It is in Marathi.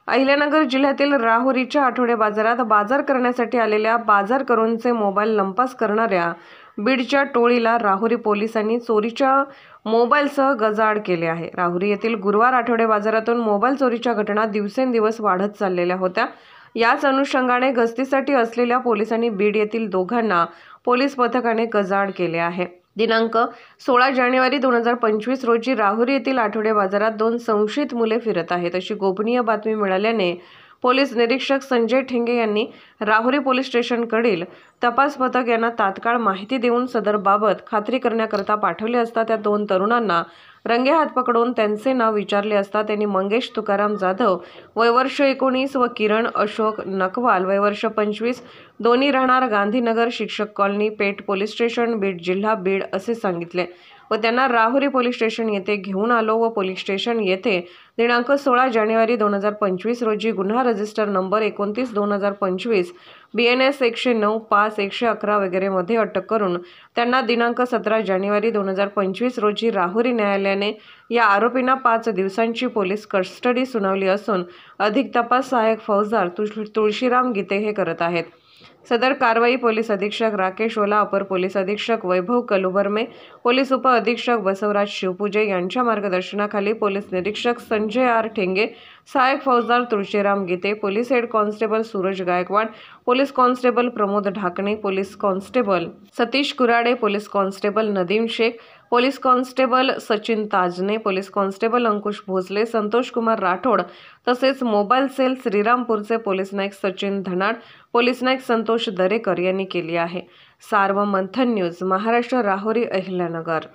अहिल्यानगर जिल्ह्यातील राहुरीच्या आठवडे बाजारात बाजार करण्यासाठी आलेल्या बाजारकरूंचे मोबाईल लंपास करणाऱ्या बीडच्या टोळीला राहुरी पोलिसांनी चोरीच्या मोबाईलसह गजाआड केले आहे। राहुरी येथील गुरुवार आठवडे बाजारातून मोबाईल चोरीच्या घटना दिवसेंदिवस वाढत चाललेल्या होत्या। याच अनुषंगाने गस्तीसाठी असलेल्या पोलिसांनी बीड येथील दोघांना पोलीस पथकाने गजाआड केले आहे। दिनांक 16 जानेवारी 2025 रोजी राहुरी येथील आठवडे बाजारात 2 संशयित मुले फिरत आहेत अशी गोपनीय बातमी मिळाल्याने पोलीस निरीक्षक संजय ठेंगे यांनी राहुरी पोलीस स्टेशनकडील तपास पथक यांना तात्काळ माहिती देऊन सदर बाबत खात्री करण्याकरता पाठवले असता त्या 2 तरुणांना रंगेहात पकडून त्यांचे नाव विचारले असता त्यांनी मंगेश तुकाराम जाधव वय वर्ष 19 व किरण अशोक नकवाल वय वर्ष 25 दोन्ही राहणार गांधीनगर शिक्षक कॉलनी पेठ पोलीस स्टेशन बीड जिल्हा बीड असे सांगितले व त्यांना राहुरी पोलीस स्टेशन येथे घेऊन आलो व पोलीस स्टेशन येथे दिनांक 16 जानेवारी 2025 रोजी गुन्हा रजिस्टर नंबर 29/2025 BNS 109/5/111 वगैरे मध्ये अटक करून त्यांना दिनांक 17 जानेवारी 2025 रोजी राहुरी न्यायालयाने या आरोपींना 5 दिवसांची पोलीस कस्टडी सुनावली असून अधिक तपास सहाय्यक फौजदार तुळशीराम गीते हे करत आहेत। सदर कारवाई पोलीस अधीक्षक राकेश ओला, अपर पोलीस अधीक्षक वैभव कलुबर्मे, पोलीस उप अधीक्षक बसवराज शिवपूजे यांच्या मार्गदर्शनाखाली पोलीस निरीक्षक संजय आर ठेंगे, सहाय्यक फौजदार Tulshiram Gite, police head constable Suraj Gaikwad, police constable Pramod Dhakane, police constable Satish Kurade, police constable Nadeem Shaikh, police constable Sachin Tajane, police constable Ankush Bhosale, Santosh Kumar Rathod तसेच मोबाईल सेल श्रीरामपूरचे पोलीस नाईक सचिन धनाड, पोलीस नाईक संतोष दरेकर यांनी केली आहे। सार्वमंथन न्यूज, महाराष्ट्र, राहुरी, अहिल्यानगर।